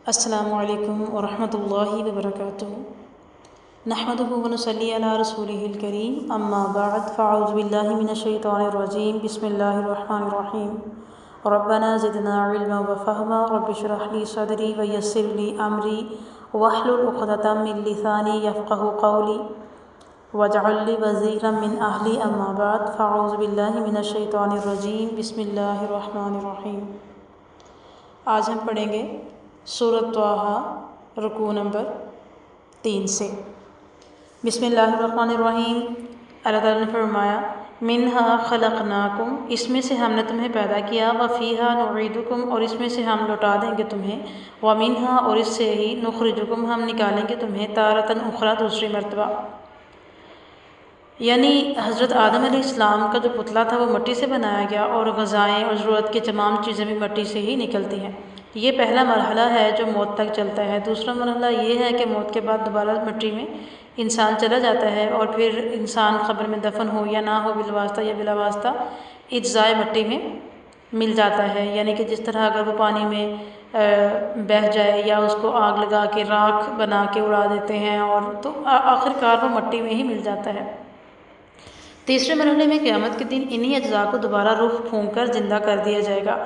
السلام علیکم ورحمۃ اللہ وبرکاتہ۔ نحمدہ ونصلی علی رسولہ الکریم، اما بعد فاعوذ باللہ من الشیطان الرجیم، بسم اللہ الرحمن الرحیم۔ ربنا زدنا علما وفہما، رب اشرح لی صدری ویسر لی امری واحلل عقدۃ من لسانی یفقہوا قولی واجعل لی وزیرا من اہلی، اما بعد فاعوذ باللہ من الشیطان الرجیم، بسم اللہ الرحمن الرحیم۔ آج ہم پڑھیں گے سورۃ طٰہٰ، رکوع نمبر 3 سے۔ بسم اللہ الرحمن الرحیم۔ اللہ تعالیٰ نے فرمایا منہا خلقناکم، اس میں سے ہم نے تمہیں پیدا کیا، وفیہا نعیدکم، اور اس میں سے ہم لوٹا دیں گے تمہیں، ومنہا، اور اس سے ہی نخرجکم، ہم نکالیں گے تمہیں تارۃ اخریٰ، دوسری مرتبہ۔ یعنی حضرت آدم علیہ السلام کا جو پتلا تھا وہ مٹی سے بنایا گیا، اور غذائیں اور ضرورت کی تمام چیزیں بھی مٹی سے ہی نکلتی ہیں۔ یہ پہلا مرحلہ ہے جو موت تک چلتا ہے۔ دوسرا مرحلہ یہ ہے کہ موت کے بعد دوبارہ مٹی میں انسان چلا جاتا ہے، اور پھر انسان قبر میں دفن ہو یا نہ ہو، بالواسطہ یا بلا واسطہ اجزائے مٹی میں مل جاتا ہے۔ یعنی کہ جس طرح اگر وہ پانی میں بہہ جائے یا اس کو آگ لگا کے راکھ بنا کے اڑا دیتے ہیں، اور تو آخر کار وہ مٹی میں ہی مل جاتا ہے۔ تیسرے مرحلے میں قیامت کے دن انہی اجزاء کو دوبارہ روح پھونک کر زندہ کر دیا جائے گا،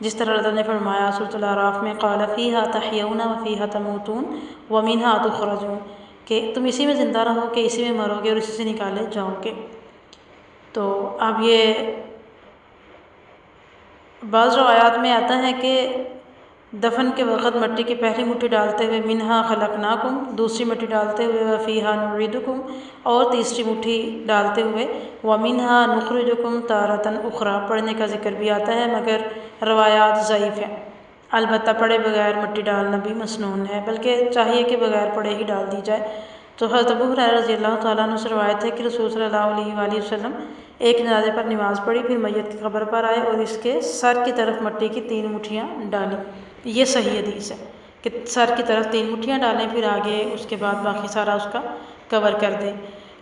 جس طرح اللہ نے فرمایا سورۃ الاعراف میں قال فیہا تحیون وفیہا تموتون ومنہا تخرجون، کہ تم اسی میں زندہ رہو گے، اسی میں مرو گے، اور اسی سے نکالے جاؤ گے۔ تو اب یہ بعض روایات میں آتا ہے کہ دفن کے وقت مٹی کی پہلی مٹھی ڈالتے ہوئے منہا خلقناکم، دوسری مٹھی ڈالتے ہوئے وفیہا نعیدکم، اور تیسری مٹھی ڈالتے ہوئے ومنہا نخرجکم تارۃ اخریٰ پڑھنے کا ذکر بھی آتا ہے، مگر روایات ضعیف ہیں۔ البتہ پڑھے بغیر مٹی ڈالنا بھی مسنون ہے، بلکہ چاہیے کہ بغیر پڑھے ہی ڈال دی جائے۔ تو حضرت ابو ہریرہ رضی اللہ تعالیٰ عنہ سے روایت ہے کہ رسول صلی اللہ علیہ وآلہ وسلم ایک جنازے پر نماز پڑھی، پھر میت کی قبر پر آئے اور اس کے سر کی طرف مٹی کی 3 مٹھیاں ڈالیں۔ یہ صحیح حدیث ہے کہ سر کی طرف 3 مٹھیاں ڈالیں، پھر آگے اس کے بعد باقی سارا اس کا کور کر دیں۔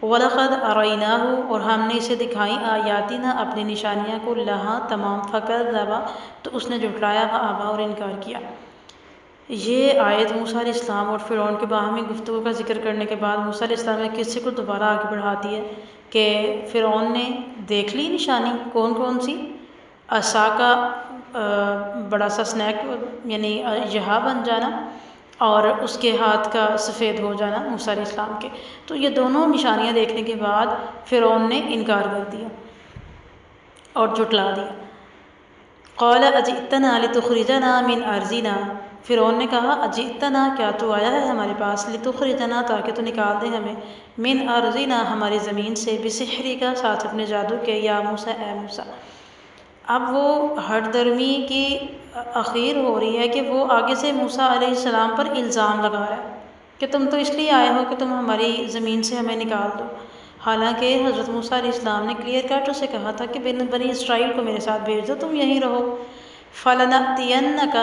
وَلَقَدْ أَرَيْنَاهُ، اور ہم نے اسے دکھائیں آیاتنا، اپنی نشانیاں کو، لہا تمام، فَكَذَّبَ، تو اس نے جھٹلایا، وَأَبَى، اور انکار کیا۔ یہ آیت موسیٰ علیہ السلام اور فرعون کے باہمی گفتگو کا ذکر کرنے کے بعد موسیٰ علیہ السلام نے قصے کو دوبارہ آگے بڑھاتی ہے کہ فرعون نے دیکھ لی نشانی، کون سی؟ عصا کا بڑا سا سنیک، یعنی یہاں بن جانا، اور اس کے ہاتھ کا سفید ہو جانا موسیٰ علیہ السلام کے۔ تو یہ دونوں نشانیاں دیکھنے کے بعد فرعون نے انکار کر دیا اور جھٹلا دیا۔ قال اجئتنا لتخرجنا من ارضنا، فرعون نے کہا اجئتنا، کیا تو آیا ہے ہمارے پاس، لتخرجنا، تاکہ تو نکال دے ہمیں، من ارضنا، ہماری زمین سے، بسحرک، ساتھ اپنے جادو کے، یا موسیٰ، اے موسیٰ۔ اب وہ ہٹ درمی کی اخیر ہو رہی ہے کہ وہ آگے سے موسیٰ علیہ السلام پر الزام لگا رہا ہے کہ تم تو اس لیے آئے ہو کہ تم ہماری زمین سے ہمیں نکال دو، حالانکہ حضرت موسیٰ علیہ السلام نے کلیئر کٹ اسے کہا تھا کہ بنی اسرائیل کو میرے ساتھ بھیج دو، تم یہیں رہو۔ فَلَنَأْتِيَنَّكَ،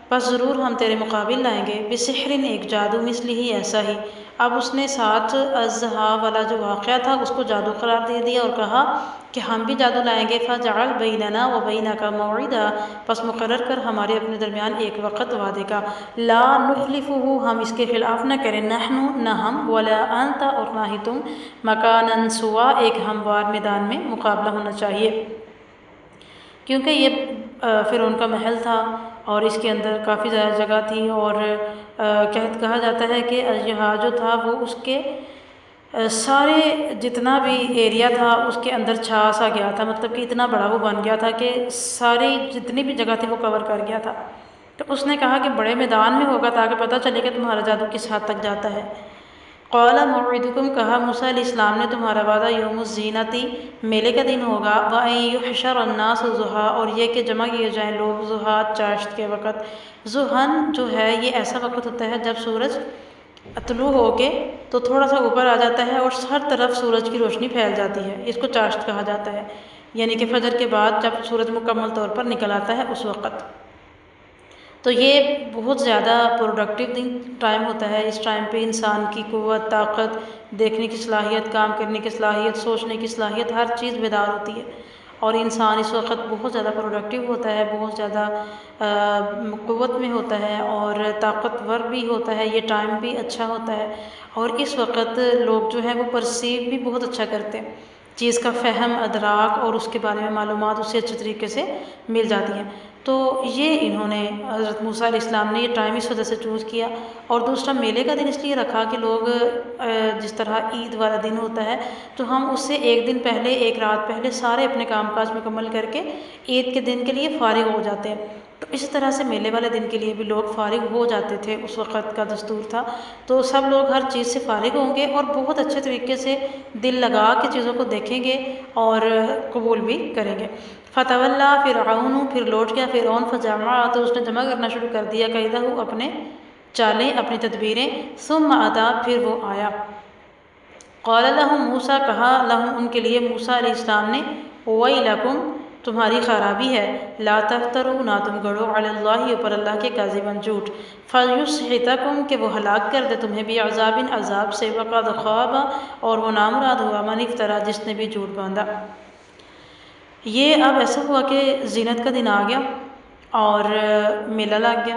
پس ضرور ہم تیرے مقابل لائیں گے، بسحر، ایک جادو، مثلہ، ایسا ہی۔ اب اس نے ساتھ الزہا والا جو واقعہ تھا اس کو جادو قرار دے دیا اور کہا کہ ہم بھی جادو لائیں گے۔ فَجَعَلْ بَيْنَنَا وَبَيْنَكَ مَوْعِدًا، پس مقرر کر ہمارے اپنے درمیان ایک وقت وعدے کا، لا نخلفہ، ہم اس کے خلاف نہ کریں، نحن، نہ ہم، ولا انت، اور نہ ہی تم، مکانا سوا، ایک ہموار میدان میں مقابلہ ہونا چاہیے۔ کیونکہ یہ فرعون کا محل تھا اور اس کے اندر کافی زیادہ جگہ تھی، اور کہا جاتا ہے کہ یہاں جو تھا وہ اس کے سارے جتنا بھی ایریا تھا اس کے اندر چھا سا گیا تھا، مطلب کہ اتنا بڑا وہ بن گیا تھا کہ ساری جتنی بھی جگہ تھی وہ کور کر گیا تھا۔ تو اس نے کہا کہ بڑے میدان میں ہوگا تاکہ پتہ چلے کہ تمہارا جادو کس حد تک جاتا ہے۔ قال موعدکم، کہا موسیٰ علیہ السلام نے تمہارا وعدہ یوم الزینۃ، میلے کا دن ہوگا، وَأَن يُحْشَرَ النَّاسُ ضُحًى، اور یہ کہ جمع کیے جائیں لوگ ضحیٰ، چاشت کے وقت۔ ضحً جو ہے یہ ایسا وقت ہوتا ہے جب سورج طلوع ہو کے تو تھوڑا سا اوپر آ جاتا ہے اور ہر طرف سورج کی روشنی پھیل جاتی ہے، اس کو چاشت کہا جاتا ہے، یعنی کہ فجر کے بعد جب سورج مکمل طور پر نکل آتا ہے اس وقت۔ تو یہ بہت زیادہ پروڈکٹیو ٹائم ہوتا ہے، اس ٹائم پہ انسان کی قوت، طاقت، دیکھنے کی صلاحیت، کام کرنے کی صلاحیت، سوچنے کی صلاحیت، ہر چیز بیدار ہوتی ہے، اور انسان اس وقت بہت زیادہ پروڈکٹیو ہوتا ہے، بہت زیادہ قوت میں ہوتا ہے اور طاقتور بھی ہوتا ہے، یہ ٹائم بھی اچھا ہوتا ہے، اور اس وقت لوگ جو ہے وہ پرسیو بھی بہت اچھا کرتے ہیں، چیز کا فہم، ادراک اور اس کے بارے میں معلومات اسے اچھے طریقے سے مل جاتی ہیں۔ تو یہ انہوں نے حضرت موسیٰ علیہ السلام نے یہ ٹائم اس وجہ سے چوز کیا، اور دوسرا میلے کا دن اس لیے رکھا کہ لوگ جس طرح عید والا دن ہوتا ہے تو ہم اس سے ایک دن پہلے، ایک رات پہلے سارے اپنے کام کاج مکمل کر کے عید کے دن کے لیے فارغ ہو جاتے ہیں، تو اسی طرح سے میلے والے دن کے لیے بھی لوگ فارغ ہو جاتے تھے، اس وقت کا دستور تھا۔ تو سب لوگ ہر چیز سے فارغ ہوں گے اور بہت اچھے طریقے سے دل لگا کے چیزوں کو دیکھیں گے اور قبول بھی کریں گے۔ فتولیٰ فرعون، پھر لوٹ گیا فرعون، فجمع، تو اس نے جمع کرنا شروع کر دیا، کیدہ، اپنے چالیں، اپنی تدبیریں، ثم اتی، پھر وہ آیا۔ قال لهم موسیٰ، کہا لهم، ان کے لیے موسیٰ علیہ السلام نے، ویلکم، تمہاری خرابی ہے، لا تفتروا، نہ تم گڑھو، علی اللہ، اوپر اللہ کے، کاذبا، جھوٹ، فیسحتکم، کہ وہ ہلاک کر دے تمہیں، بعذاب، عذاب سے، وقد خاب، اور وہ نامراد ہوا، من افترا، جس نے بھی جھوٹ باندھا۔ یہ اب ایسا ہوا کہ زینت کا دن آ گیا اور میلہ لگ گیا،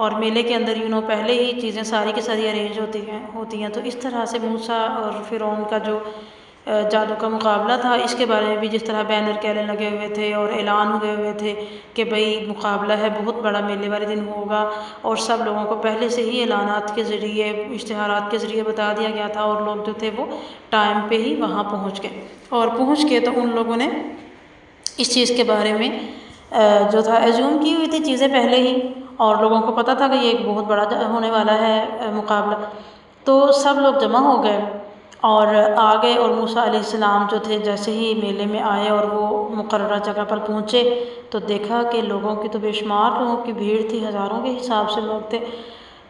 اور میلے کے اندر پہلے ہی چیزیں ساری کی ساری ارینج ہوتی ہیں، تو اس طرح سے موسیٰ اور فرعون کا جو جادو کا مقابلہ تھا، اس کے بارے میں بھی جس طرح بینر کیلے لگے ہوئے تھے اور اعلان ہوئے ہوئے تھے کہ بھئی مقابلہ ہے، بہت بڑا میلے والے دن ہوگا، اور سب لوگوں کو پہلے سے ہی اعلانات کے ذریعے، اشتہارات کے ذریعے بتا دیا گیا تھا، اور لوگ جو تھے وہ ٹائم پہ ہی وہاں پہنچ گئے، اور پہنچ کے تو ان لوگوں نے اس چیز کے بارے میں جو تھا ایزیوم کی ہوئی تھی چیزیں پہلے ہی، اور لوگوں کو پتہ تھا کہ یہ ایک بہت بڑا ہونے والا ہے مقابلہ، تو سب لوگ جمع ہو گئے اور آ گئے، اور موسیٰ علیہ السلام جو تھے جیسے ہی میلے میں آئے اور وہ مقررہ جگہ پر پہنچے تو دیکھا کہ لوگوں کی تو بے شمار لوگوں کی بھیڑ تھی، ہزاروں کے حساب سے لوگ تھے۔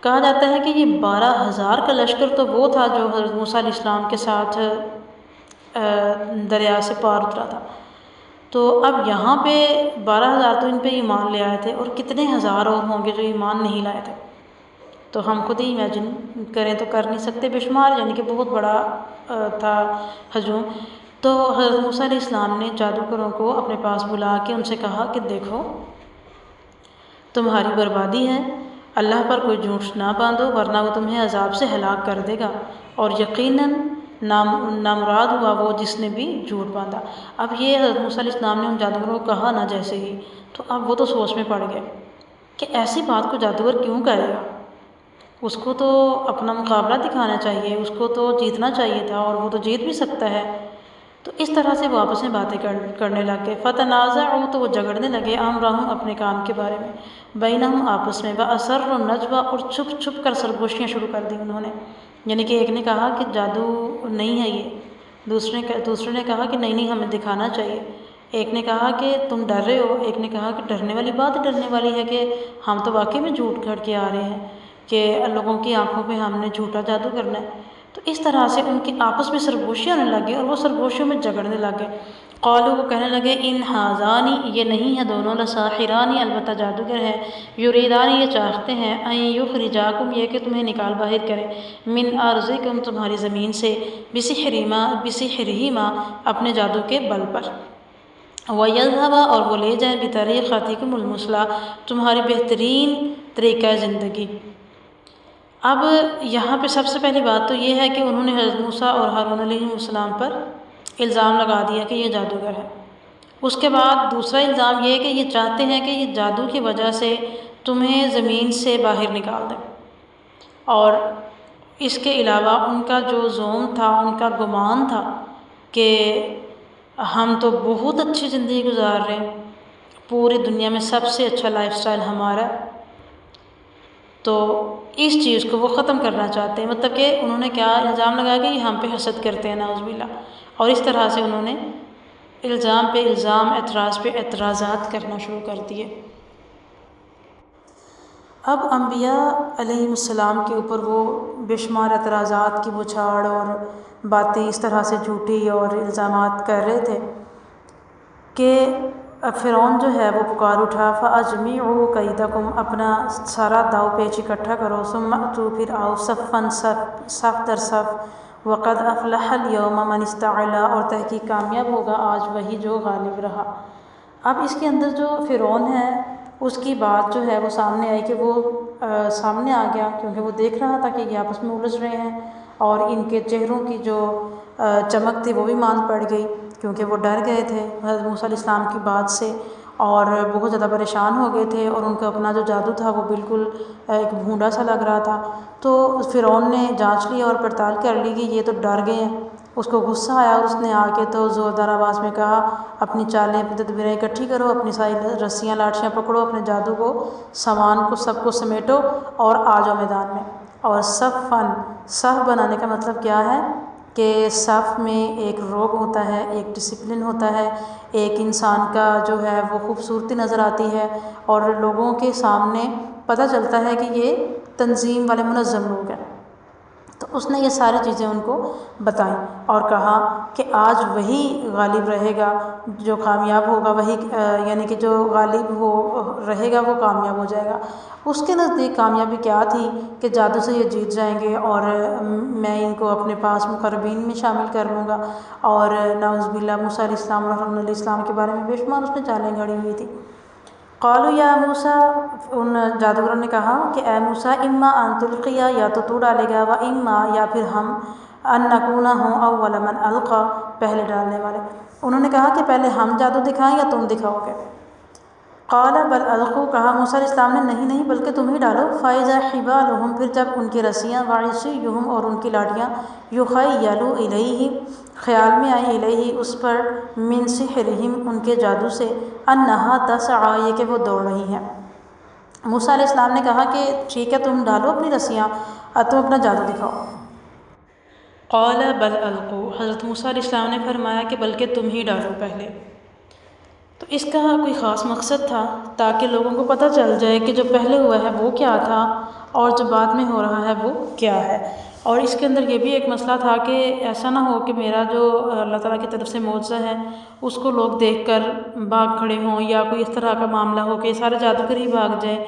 کہا جاتا ہے کہ یہ 12,000 کا لشکر تو وہ تھا جو حضرت موسیٰ علیہ السلام کے ساتھ دریا سے پار اترا تھا، تو اب یہاں پہ 12,000 تو ان پہ ایمان لے آئے تھے، اور کتنے ہزار اور ہوں گے جو ایمان نہیں لائے تھے، تو ہم خود ہی امیجن کریں تو کر نہیں سکتے، بے شمار، یعنی کہ بہت بڑا تھا ہجوم۔ تو حضرت موسیٰ علیہ السلام نے جادوگروں کو اپنے پاس بلا کے ان سے کہا کہ دیکھو تمہاری بربادی ہے، اللہ پر کوئی جھوٹ نہ باندھو ورنہ وہ تمہیں عذاب سے ہلاک کر دے گا، اور یقیناً نامراد ہوا وہ جس نے بھی جھوٹ باندھا۔ اب یہ حضرت موسیٰ علیہ السلام نے ان جادوگروں کو کہا نا جیسے ہی، تو اب وہ تو سوچ میں پڑ گئے کہ ایسی بات کو جادوگر کیوں کرے گا، اس کو تو اپنا مقابلہ دکھانا چاہیے، اس کو تو جیتنا چاہیے تھا، اور وہ تو جیت بھی سکتا ہے، تو اس طرح سے وہ آپس میں باتیں کرنے لگ گئے۔ فتنازعوا، تو وہ جھگڑنے لگے، امرہم، اپنے کام کے بارے میں، بینہم، آپس میں، واسروا النجویٰ، اور چھپ چھپ کر سرگوشیاں شروع کر دی انہوں نے، یعنی کہ ایک نے کہا کہ جادو نہیں ہے یہ، دوسرے نے کہا کہ نہیں ہمیں دکھانا چاہیے، ایک نے کہا کہ تم ڈر رہے ہو، ایک نے کہا کہ ڈرنے والی بات ڈرنے والی ہے کہ ہم تو واقعی میں جھوٹ گھڑ کے آ رہے ہیں کہ لوگوں کی آنکھوں پہ ہم نے جھوٹا جادو کرنا ہے۔ تو اس طرح سے ان کی آپس میں سرگوشیاں ہونے لگے اور وہ سرگوشیوں میں جھگڑنے لگے۔ قالوا، وہ کہنے لگے، ان ھذان، یہ نہیں ہے دونوں، لساحران، البتہ جادوگر ہیں، یریدان، یہ چاہتے ہیں، ان یخرجاکم، یہ کہ تمہیں نکال باہر کریں، من ارضکم، تمہاری زمین سے، بسحرہما، اپنے جادو کے بل پر، ویذھبا، اور وہ لے جائیں، بطریقتکم المثلیٰ، تمہاری بہترین طریقہ زندگی۔ اب یہاں پہ سب سے پہلی بات تو یہ ہے کہ انہوں نے حضرت موسیٰ اور ہارون علیہ السلام پر الزام لگا دیا کہ یہ جادوگر ہے۔ اس کے بعد دوسرا الزام یہ ہے کہ یہ چاہتے ہیں کہ یہ جادو کی وجہ سے تمہیں زمین سے باہر نکال دیں، اور اس کے علاوہ ان کا جو زعم تھا، ان کا گمان تھا کہ ہم تو بہت اچھی زندگی گزار رہے ہیں، پوری دنیا میں سب سے اچھا لائف سٹائل ہمارا، تو اس چیز کو وہ ختم کرنا چاہتے ہیں، مطلب کہ انہوں نے کیا الزام لگایا کہ یہ ہم پہ حسد کرتے ہیں، نعوذ باللہ، اور اس طرح سے انہوں نے الزام پہ الزام، اعتراض پہ اعتراضات کرنا شروع کر دیے۔ اب انبیاء علیہ السلام کے اوپر وہ بے شمار اعتراضات کی بچھاڑ اور باتیں اس طرح سے جھوٹی اور الزامات کر رہے تھے کہ فرعون جو ہے وہ پکار اٹھا، فَأَجْمِعُوا كَيْدَكُمْ، اپنا سارا داؤ پیچ اکٹھا کرو، ثُمَّ أْتُوا، پھر آؤ، صفاً، صف در صف، وقد افلح اليوم من استعلا، اور تحقیق کامیاب ہوگا آج وہی جو غالب رہا۔ اب اس کے اندر جو فرعون ہے اس کی بات جو ہے وہ سامنے آئی کہ وہ سامنے آ گیا، کیونکہ وہ دیکھ رہا تھا کہ یہ آپس میں الجھ رہے ہیں، اور ان کے چہروں کی جو چمک تھی وہ بھی ماند پڑ گئی، کیونکہ وہ ڈر گئے تھے حضرت موسیٰ علیہ السلام کی بات سے، اور بہت زیادہ پریشان ہو گئے تھے، اور ان کا اپنا جو جادو تھا وہ بالکل ایک بھونڈا سا لگ رہا تھا۔ تو فرعون نے جانچ لی اور پڑتال کر لی کہ یہ تو ڈر گئے ہیں۔ اس کو غصہ آیا اور اس نے آ کے تو زوردار آواز میں کہا اپنی چالیں اپنی تدبیریں اکٹھی کرو، اپنی ساری رسیاں لاٹھیاں پکڑو، اپنے جادو کو سامان کو سب کو سمیٹو اور آ جاؤ میدان میں۔ اور صف بنانے کا مطلب کیا ہے کہ صف میں ایک روب ہوتا ہے، ایک ڈسپلن ہوتا ہے، ایک انسان کا جو ہے وہ خوبصورتی نظر آتی ہے، اور لوگوں کے سامنے پتہ چلتا ہے کہ یہ تنظیم والے منظم لوگ ہیں۔ تو اس نے یہ ساری چیزیں ان کو بتائیں اور کہا کہ آج وہی غالب رہے گا جو کامیاب ہوگا، وہی یعنی کہ جو غالب ہو رہے گا وہ کامیاب ہو جائے گا۔ اس کے نزدیک کامیابی کیا تھی کہ جادو سے یہ جیت جائیں گے اور میں ان کو اپنے پاس مقربین میں شامل کر لوں گا، اور نعوذ باللہ موسیٰ علیہ السلام اور ہارون علیہ السلام کے بارے میں بے شمار اس نے چالیں گھڑی ہوئی تھی۔ قالوا یا موسیٰ، ان جادوگروں نے کہا کہ اے موسیٰ اما ان تلقی، یا تو ڈالے گا، و اما یا پھر ہم ان نکون ہوں اول من القا، پہلے ڈالنے والے۔ انہوں نے کہا کہ پہلے ہم جادو دکھائیں یا تم دکھاؤ گے؟ قال بل القوا، کہا موسیٰ علیہ السلام نے نہیں بلکہ تم ہی ڈالو۔ فاذا حبالہم، پھر جب ان کی رسیاں، وعصیہم، اور ان کی لاٹیاں، یخیل الیہ، خیال میں آئی، الیہ اس پر، من سحرہم ان کے جادو سے، انہا تسعی، یہ کہ وہ دوڑ رہی ہیں۔ موسیٰ علیہ السلام نے کہا کہ ٹھیک ہے تم ڈالو اپنی رسیاں، تم اپنا جادو دکھاؤ۔ قال بل القوا، حضرت موسیٰ علیہ السلام نے فرمایا کہ بلکہ تم ہی ڈالو پہلے۔ تو اس کا کوئی خاص مقصد تھا تاکہ لوگوں کو پتہ چل جائے کہ جو پہلے ہوا ہے وہ کیا تھا اور جو بعد میں ہو رہا ہے وہ کیا ہے۔ اور اس کے اندر یہ بھی ایک مسئلہ تھا کہ ایسا نہ ہو کہ میرا جو اللہ تعالیٰ کی طرف سے معجزہ ہے اس کو لوگ دیکھ کر بھاگ کھڑے ہوں، یا کوئی اس طرح کا معاملہ ہو کہ سارے جادوگر ہی بھاگ جائیں،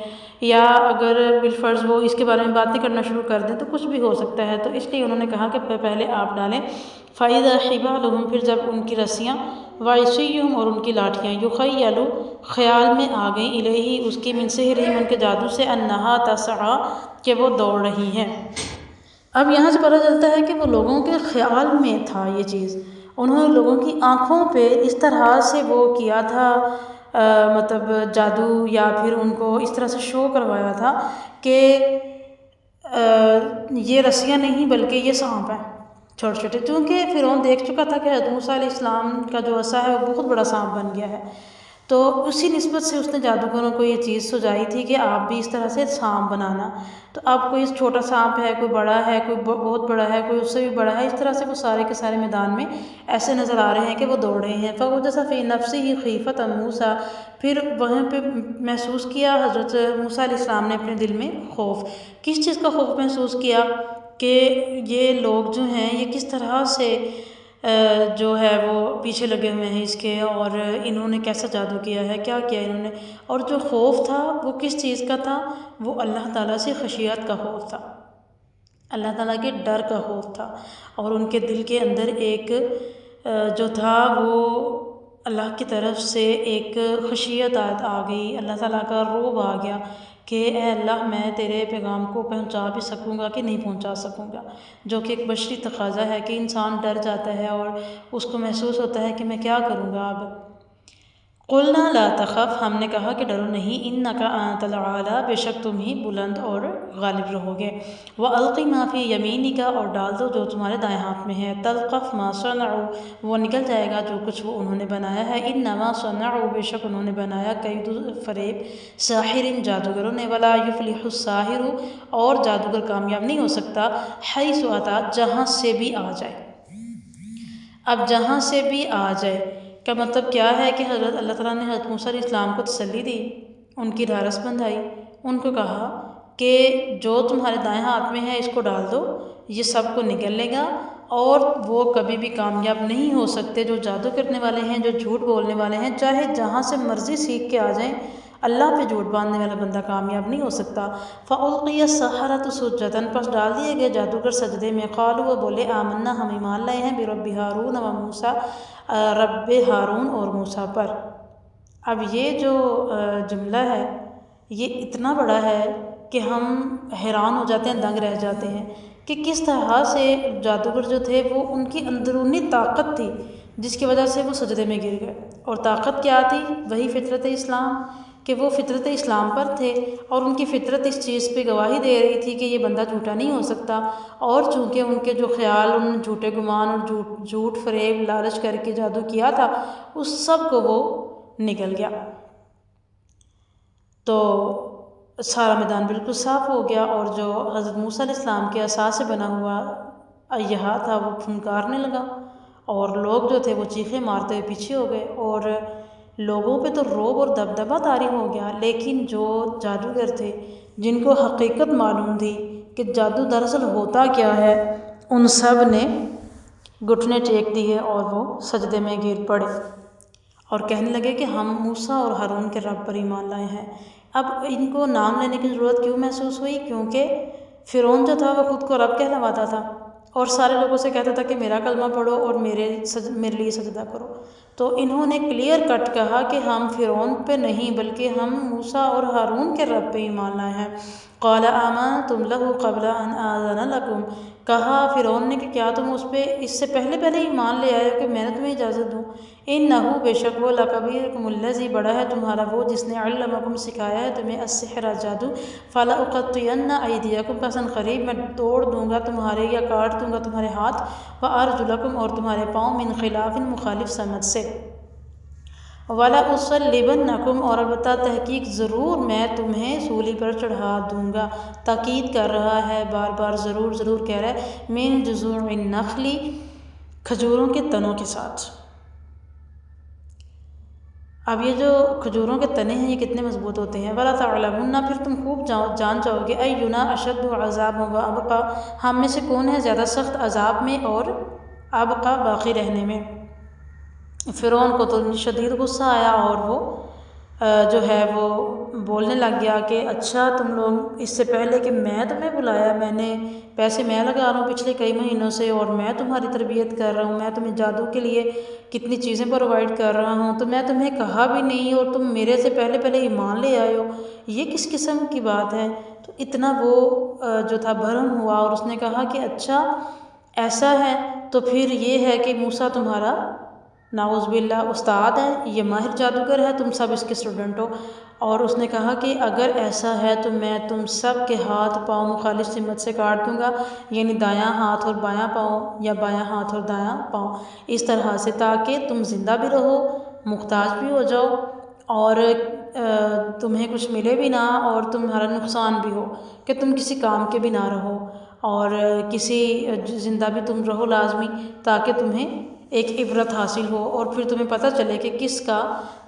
یا اگر بالفرض وہ اس کے بارے میں باتیں کرنا شروع کر دیں تو کچھ بھی ہو سکتا ہے۔ تو اس لیے انہوں نے کہا کہ پہلے آپ ڈالیں۔ فَإِذَا حِبَالُهُمْ، پھر جب ان کی رسیاں، وَعِصِيُّهُمْ، اور ان کی لاٹیاں، یُخَيَّلُ، خیال میں آ گئیں، الیہ اس کی، من سحرہم ان کے جادو سے، انہا تسعی، کہ وہ دوڑ رہی ہیں۔ اب یہاں سے پتہ چلتا ہے کہ وہ لوگوں کے خیال میں تھا یہ چیز، انہوں نے لوگوں کی آنکھوں پہ اس طرح سے وہ کیا تھا، مطلب جادو، یا پھر ان کو اس طرح سے شو کروایا تھا کہ یہ رسیاں نہیں بلکہ یہ سانپ ہیں چھوٹے چھوٹے، چونکہ فرعون دیکھ چکا تھا کہ حضرت موسیٰ علیہ السلام کا جو عصا ہے وہ بہت بڑا سانپ بن گیا ہے، تو اسی نسبت سے اس نے جادوگروں کو یہ چیز سجائی تھی کہ آپ بھی اس طرح سے سانپ بنانا۔ تو اب کوئی چھوٹا سانپ ہے، کوئی بڑا ہے، کوئی بہت بڑا ہے، کوئی اس سے بھی بڑا ہے، اس طرح سے وہ سارے کے سارے میدان میں ایسے نظر آ رہے ہیں کہ وہ دوڑ رہے ہیں۔ فَأَوْجَسَ فِي نَفْسِهِ خِيفَةَ مُوسَىٰ، پھر وہاں پہ محسوس کیا حضرت موسیٰ علیہ السلام نے اپنے دل میں خوف۔ کس چیز کا خوف محسوس کیا؟ کہ یہ لوگ جو ہیں یہ کس طرح سے جو ہے وہ پیچھے لگے ہوئے ہیں اس کے، اور انہوں نے کیسا جادو کیا ہے، کیا کیا انہوں نے۔ اور جو خوف تھا وہ کس چیز کا تھا؟ وہ اللہ تعالیٰ سے خشیت کا خوف تھا، اللہ تعالیٰ کے ڈر کا خوف تھا، اور ان کے دل کے اندر ایک جو تھا وہ اللہ کی طرف سے ایک خشیت آ گئی، اللہ تعالیٰ کا رعب آ گیا کہ اے اللہ میں تیرے پیغام کو پہنچا بھی سکوں گا کہ نہیں پہنچا سکوں گا، جو کہ ایک بشری تقاضا ہے کہ انسان ڈر جاتا ہے اور اس کو محسوس ہوتا ہے کہ میں کیا کروں گا اب۔ قلنا لا تخف، ہم نے کہا کہ ڈرو نہیں، انک انت الاعلی، بے شک تم ہی بلند اور غالب رہو گے۔ والق ما فی یمینک، اور ڈال دو جو تمہارے دائیں ہاتھ میں ہے، تلقف ما صنعوا، وہ نکل جائے گا جو کچھ وہ انہوں نے بنایا ہے، انما صنعوا، بے شک انہوں نے بنایا، کید، فریب، ساحر، جادوگروں نے، ولا یفلح الساحر، اور جادوگر کامیاب نہیں ہو سکتا، حیث اتی، جہاں سے بھی آ جائے۔ اب جہاں سے بھی آ جائے کا مطلب کیا ہے کہ حضرت اللہ تعالیٰ نے حضرت موسیٰ علیہ السلام کو تسلی دی، ان کی ڈھارس بندھائی، ان کو کہا کہ جو تمہارے دائیں ہاتھ میں ہے اس کو ڈال دو، یہ سب کو نکل لے گا، اور وہ کبھی بھی کامیاب نہیں ہو سکتے جو جادو کرنے والے ہیں، جو جھوٹ بولنے والے ہیں، چاہے جہاں سے مرضی سیکھ کے آ جائیں، اللہ پہ جھوٹ باندھنے والا بندہ کامیاب نہیں ہو سکتا۔ فَأُلْقِيَ السَّحَرَةُ سُجَّدًا، پس ڈال دیے گئے جادوگر سجدے میں۔ قالوا، وہ بولے، آمنا، ہم ایمان لائے ہیں، برب ہارون و موسیٰ، رب ہارون اور موسیٰ پر۔ اب یہ جو جملہ ہے یہ اتنا بڑا ہے کہ ہم حیران ہو جاتے ہیں، دنگ رہ جاتے ہیں کہ کس طرح سے جادوگر جو تھے وہ ان کی اندرونی طاقت تھی جس کی وجہ سے وہ سجدے میں گر گئے۔ اور طاقت کیا تھی؟ وہی فطرت اسلام، کہ وہ فطرت اسلام پر تھے اور ان کی فطرت اس چیز پہ گواہی دے رہی تھی کہ یہ بندہ جھوٹا نہیں ہو سکتا، اور چونکہ ان کے جو خیال، ان جھوٹے گمان اور جھوٹ فریب لالچ کر کے جادو کیا تھا اس سب کو وہ نکل گیا، تو سارا میدان بالکل صاف ہو گیا، اور جو حضرت موسیٰ علیہ السلام کے عصا سے بنا ہوا اہیا تھا وہ پھنکارنے لگا، اور لوگ جو تھے وہ چیخیں مارتے ہوئے پیچھے ہو گئے، اور لوگوں پہ تو رعب اور دبدبہ طاری ہو گیا۔ لیکن جو جادوگر تھے جن کو حقیقت معلوم تھی کہ جادو دراصل ہوتا کیا ہے، ان سب نے گھٹنے ٹیک دیے اور وہ سجدے میں گر پڑے اور کہنے لگے کہ ہم موسیٰ اور ہارون کے رب پر ایمان لائے ہیں۔ اب ان کو نام لینے کی ضرورت کیوں محسوس ہوئی؟ کیونکہ فرعون جو تھا وہ خود کو رب کہلواتا تھا اور سارے لوگوں سے کہتا تھا کہ میرا کلمہ پڑھو اور میرے لیے سجدہ کرو، تو انہوں نے کلیئر کٹ کہا کہ ہم فرعون پہ نہیں بلکہ ہم موسیٰ اور ہارون کے رب پہ ایمان لائے ہیں۔ قال آمنتم لہ قبل ان آذن لکم، کہا فرعون نے کہ کیا تم اس سے پہلے ایمان لے آئے ہو کہ میں نے تمہیں اجازت دوں؟ انہ، بے شک وہ، لکبیرکم الذی، بڑا ہے تمہارا وہ جس نے علمکم، سکھایا ہے تمہیں، السحر، جادو، فلاقطعن ایدیکم، پس ان قریب میں توڑ دوں گا تمہارے یا کاٹ دوں گا تمہارے ہاتھ، وارجلکم، اور تمہارے پاؤں، من خلاف، مخالف سمت سے، وَلَأُصَلِّبَنَّكُمْ، اور البتہ تحقیق ضرور میں تمہیں سولی پر چڑھا دوں گا۔ تاکید کر رہا ہے، بار بار ضرور کہہ رہا ہے، من جذوع النخل، کھجوروں کے تنوں کے ساتھ۔ اب یہ جو کھجوروں کے تنے ہیں یہ کتنے مضبوط ہوتے ہیں۔ وَلَتَعْلَمُنَّ، پھر تم خوب جان جاؤ گے، أَيُّنَا أَشَدُّ عَذَابًا وَأَبْقَىٰ، ہم میں سے کون ہے زیادہ سخت عذاب میں اور ابقا، باقی رہنے میں۔ فرعون کو تو شدید غصہ آیا اور وہ جو ہے وہ بولنے لگ گیا کہ اچھا تم لوگ اس سے پہلے کہ میں تمہیں بلایا، میں نے پیسے میں لگا رہا ہوں پچھلے کئی مہینوں سے، اور میں تمہاری تربیت کر رہا ہوں، میں تمہیں جادو کے لیے کتنی چیزیں پرووائڈ کر رہا ہوں، تو میں تمہیں کہا بھی نہیں اور تم میرے سے پہلے ایمان لے آئے ہو، یہ کس قسم کی بات ہے؟ تو اتنا وہ جو تھا بھرم ہوا اور اس نے کہا کہ اچھا ایسا ہے تو پھر یہ ہے کہ موسیٰ تمہارا نعوذ باللہ استاد ہے، یہ ماہر جادوگر ہے، تم سب اس کے اسٹوڈنٹ ہو، اور اس نے کہا کہ اگر ایسا ہے تو میں تم سب کے ہاتھ پاؤں مخالف سمت سے کاٹ دوں گا، یعنی دایاں ہاتھ اور بایاں پاؤں یا بایاں ہاتھ اور دایاں پاؤں، اس طرح سے تاکہ تم زندہ بھی رہو، محتاج بھی ہو جاؤ، اور تمہیں کچھ ملے بھی نہ اور تمہارا نقصان بھی ہو، کہ تم کسی کام کے بھی نہ رہو، اور کسی زندہ بھی تم رہو لازمی، تاکہ تمہیں ایک عبرت حاصل ہو اور پھر تمہیں پتہ چلے کہ کس کا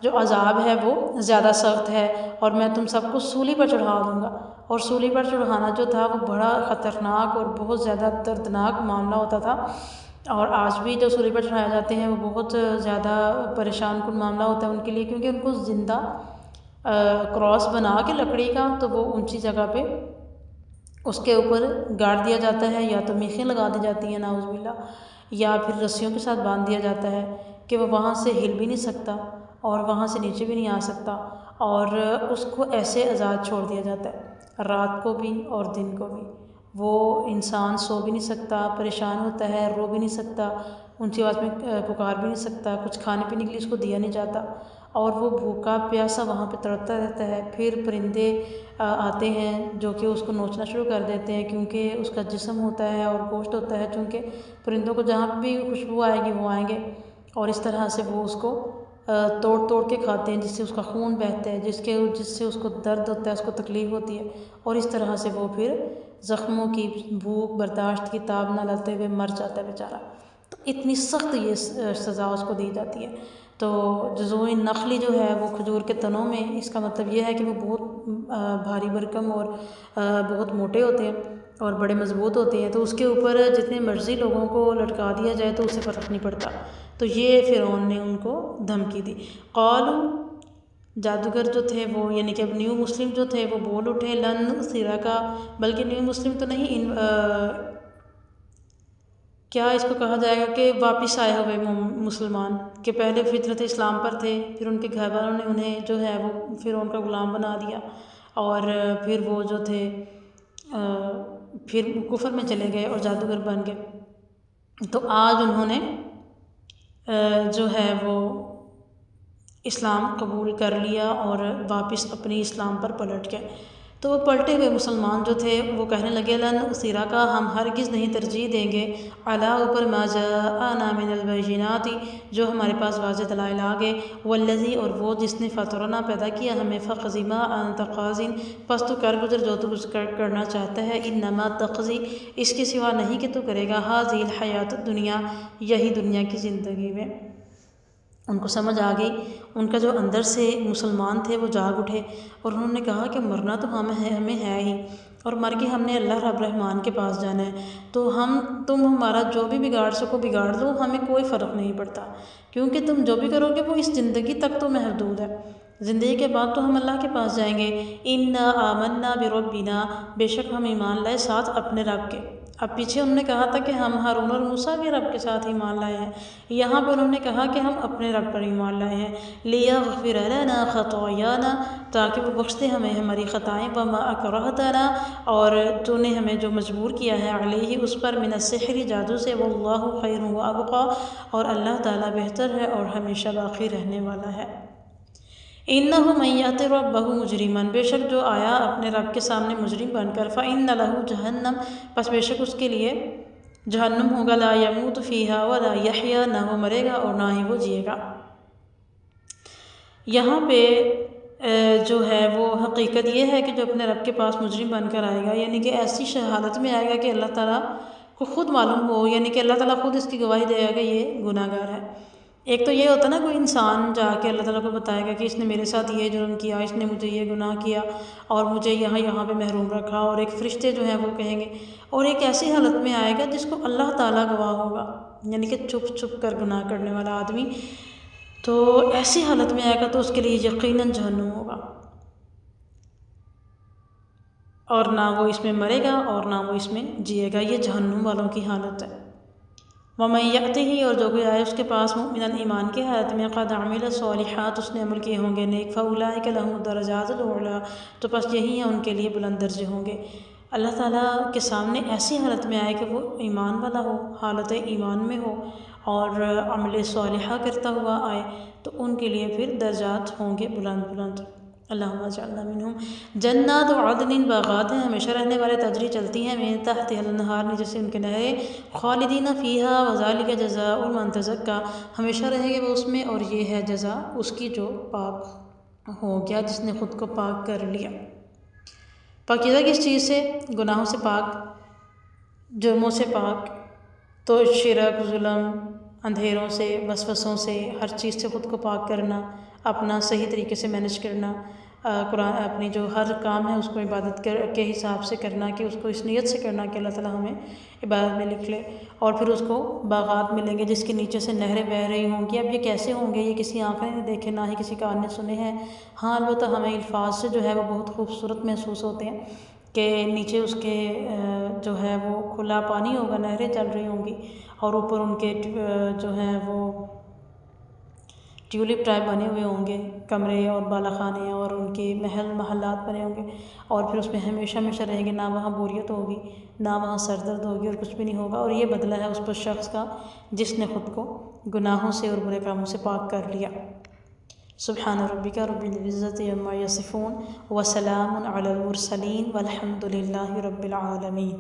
جو عذاب ہے وہ زیادہ سخت ہے، اور میں تم سب کو سولی پر چڑھا دوں گا۔ اور سولی پر چڑھانا جو تھا وہ بڑا خطرناک اور بہت زیادہ دردناک معاملہ ہوتا تھا، اور آج بھی جو سولی پر چڑھائے جاتے ہیں وہ بہت زیادہ پریشان کن معاملہ ہوتا ہے ان کے لیے، کیونکہ ان کو زندہ کراس بنا کے لکڑی کا، تو وہ اونچی جگہ پہ اس کے اوپر گاڑ دیا جاتا ہے، یا تو میخیں لگا دی جاتی ہیں نعوذ باللہ، یا پھر رسیوں کے ساتھ باندھ دیا جاتا ہے کہ وہ وہاں سے ہل بھی نہیں سکتا اور وہاں سے نیچے بھی نہیں آ سکتا، اور اس کو ایسے آزاد چھوڑ دیا جاتا ہے رات کو بھی اور دن کو بھی۔ وہ انسان سو بھی نہیں سکتا، پریشان ہوتا ہے، رو بھی نہیں سکتا، اونچی آواز میں پکار بھی نہیں سکتا، کچھ کھانے پینے کے لیے اس کو دیا نہیں جاتا، اور وہ بھوکا پیاسا وہاں پہ تڑپتا رہتا ہے۔ پھر پرندے آتے ہیں جو کہ اس کو نوچنا شروع کر دیتے ہیں، کیونکہ اس کا جسم ہوتا ہے اور گوشت ہوتا ہے، چونکہ پرندوں کو جہاں بھی خوشبو آئے گی وہ آئیں گے، اور اس طرح سے وہ اس کو توڑ کے کھاتے ہیں، جس سے اس کا خون بہتا ہے، جس سے اس کو درد ہوتا ہے، اس کو تکلیف ہوتی ہے، اور اس طرح سے وہ پھر زخموں کی بھوک برداشت کی تاب نہ لاتے ہوئے مر جاتا ہے بیچارہ۔ تو اتنی سخت یہ سزا اس کو دی جاتی ہے۔ تو جذوع النخل جو ہے وہ کھجور کے تنوں میں، اس کا مطلب یہ ہے کہ وہ بہت بھاری بھرکم اور بہت موٹے ہوتے ہیں اور بڑے مضبوط ہوتے ہیں، تو اس کے اوپر جتنے مرضی لوگوں کو لٹکا دیا جائے تو اسے فرق نہیں پڑتا۔ تو یہ فرعون نے ان کو دھمکی دی۔ قالوا، جادوگر جو تھے وہ یعنی کہ اب نیو مسلم جو تھے وہ بول اٹھے لن نؤثرک کا، بلکہ نیو مسلم تو نہیں، کیا اس کو کہا جائے گا کہ واپس آئے ہوئے مسلمان کہ پہلے فطرت اسلام پر تھے، پھر ان کے گھر والوں نے انہیں جو ہے وہ پھر ان کا غلام بنا دیا، اور پھر وہ جو تھے پھر کفر میں چلے گئے اور جادوگر بن گئے، تو آج انہوں نے جو ہے وہ اسلام قبول کر لیا اور واپس اپنی اسلام پر پلٹ گئے۔ تو وہ پلٹے ہوئے مسلمان جو تھے وہ کہنے لگے لن نؤثرک کا، ہم ہرگز نہیں ترجیح دیں گے علی اوپر ما جاءنا من البینات، جو ہمارے پاس واضح دلائل آ گئے، والذی اور وہ جس نے فطرنا پیدا کیا ہمیں، فقض ما انت قاض، پس تو کر گزر جو تو کچھ کرنا چاہتا ہے، انما تقضی اس کے سوا نہیں کہ تو کرے گا، ھذہ الحیات الدنیا یہی دنیا کی زندگی میں۔ ان کو سمجھ آ گئی، ان کا جو اندر سے مسلمان تھے وہ جاگ اٹھے اور انہوں نے کہا کہ مرنا تو ہمیں ہے ہی، اور مر کے ہم نے اللہ رب الرحمن کے پاس جانا ہے، تو تم ہمارا جو بھی بگاڑ سکو بگاڑ لو، ہمیں کوئی فرق نہیں پڑتا، کیونکہ تم جو بھی کرو گے وہ اس زندگی تک تو محدود ہے، زندگی کے بعد تو ہم اللہ کے پاس جائیں گے۔ انا آمنا بربنا، بے شک ہم ایمان لائے ساتھ اپنے رب کے۔ اب پیچھے انہوں نے کہا تھا کہ ہم ہارون اور موسیٰ کے رب کے ساتھ ایمان لائے ہیں، یہاں پہ انہوں نے کہا کہ ہم اپنے رب پر ایمان لائے ہیں، لیغفر لنا خطایانا، تاکہ وہ بخش دے ہمیں ہماری خطائیں، وما اکرہتنا، اور تو نے ہمیں جو مجبور کیا ہے، علیہ اس پر، من السحر جادو سے، واللہ خیر وابقی، اور اللہ تعالیٰ بہتر ہے اور ہمیشہ باقی رہنے والا ہے۔ انہ من یأت ربہ مجرما، بے شک جو آیا اپنے رب کے سامنے مجرم بن کر، فإن لہ جہنم، پس بے شک اس کے لیے جہنم ہوگا، لا یموت فیہا ولا یحیا، نہ وہ مرے گا اور نہ ہی وہ جیے گا۔ یہاں پہ جو ہے وہ حقیقت یہ ہے کہ جو اپنے رب کے پاس مجرم بن کر آئے گا، یعنی کہ ایسی حالت میں آئے گا کہ اللہ تعالیٰ کو خود معلوم ہو، یعنی کہ اللہ تعالیٰ خود اس کی گواہی دے گا کہ یہ گناہ گار ہے۔ ایک تو یہ ہوتا نا کوئی انسان جا کے اللہ تعالیٰ کو بتائے گا کہ اس نے میرے ساتھ یہ جرم کیا، اس نے مجھے یہ گناہ کیا اور مجھے یہاں پہ محروم رکھا، اور ایک فرشتے جو ہیں وہ کہیں گے، اور ایک ایسی حالت میں آئے گا جس کو اللہ تعالیٰ گواہ ہوگا، یعنی کہ چھپ چھپ کر گناہ کرنے والا آدمی، تو ایسی حالت میں آئے گا تو اس کے لیے یقیناً جہنم ہوگا، اور نہ وہ اس میں مرے گا اور نہ وہ اس میں جیے گا، یہ جہنم والوں کی حالت ہے۔ وَمَن يَأْتِهِ، اور جو کوئی آئے اس کے پاس، مؤمناً ایمان کی حالت میں، قد عمل الصالحات، اس نے عمل کیے ہوں گے نیک، فَأُولَٰئِكَ لَهُمُ الدَّرَجَاتُ الْعُلَىٰ، تو پس یہی ہیں ان کے لیے بلند درجے ہوں گے۔ اللہ تعالیٰ کے سامنے ایسی حالت میں آئے کہ وہ ایمان والا ہو، حالت ایمان میں ہو اور عمل صالحہ کرتا ہوا آئے، تو ان کے لیے پھر درجات ہوں گے بلند بلند۔ اللہم اجعلنا منہم۔ جنات عدن، باغات ہیں ہمیشہ رہنے والے، تجری چلتی ہیں، من تحتہا الانہار، نیچے سے ان کے نہریں، خالدین فیہا وذالک جزاء من تزکیٰ، ہمیشہ رہیں گے وہ اس میں اور یہ ہے جزا اس کی جو پاک ہو گیا، جس نے خود کو پاک کر لیا۔ پاکیزہ کس چیز سے؟ گناہوں سے پاک، جرموں سے پاک، تو شرک، ظلم، اندھیروں سے، وسوسوں سے، ہر چیز سے خود کو پاک کرنا، اپنا صحیح طریقے سے مینج کرنا، قرآن اپنی جو ہر کام ہے اس کو عبادت کے حساب سے کرنا، کہ اس کو اس نیت سے کرنا کہ اللہ تعالیٰ ہمیں عبادت میں لکھ لے، اور پھر اس کو باغات ملیں گے جس کے نیچے سے نہریں بہہ رہی ہوں گی۔ اب یہ کیسے ہوں گے؟ یہ کسی آنکھیں نے دیکھے، نہ ہی کسی کان نے سنے ہیں، ہاں البتہ ہمیں الفاظ سے جو ہے وہ بہت خوبصورت محسوس ہوتے ہیں کہ نیچے اس کے جو ہے وہ کھلا پانی ہوگا، نہریں چل رہی ہوں گی، اور اوپر ان کے جو ہیں وہ ٹیولپ ٹائپ بنے ہوئے ہوں گے کمرے اور بالا خانے، اور ان کے محلات بنے ہوں گے، اور پھر اس میں ہمیشہ ہمیشہ رہیں گے، نہ وہاں بوریت ہوگی، نہ وہاں سر درد ہوگی، اور کچھ بھی نہیں ہوگا، اور یہ بدلہ ہے اس پر شخص کا جس نے خود کو گناہوں سے اور برے کاموں سے پاک کر لیا۔ سبحان ربک رب العزت عما یصفون، وسلام علی المرسلین، والحمد للہ رب العالمین۔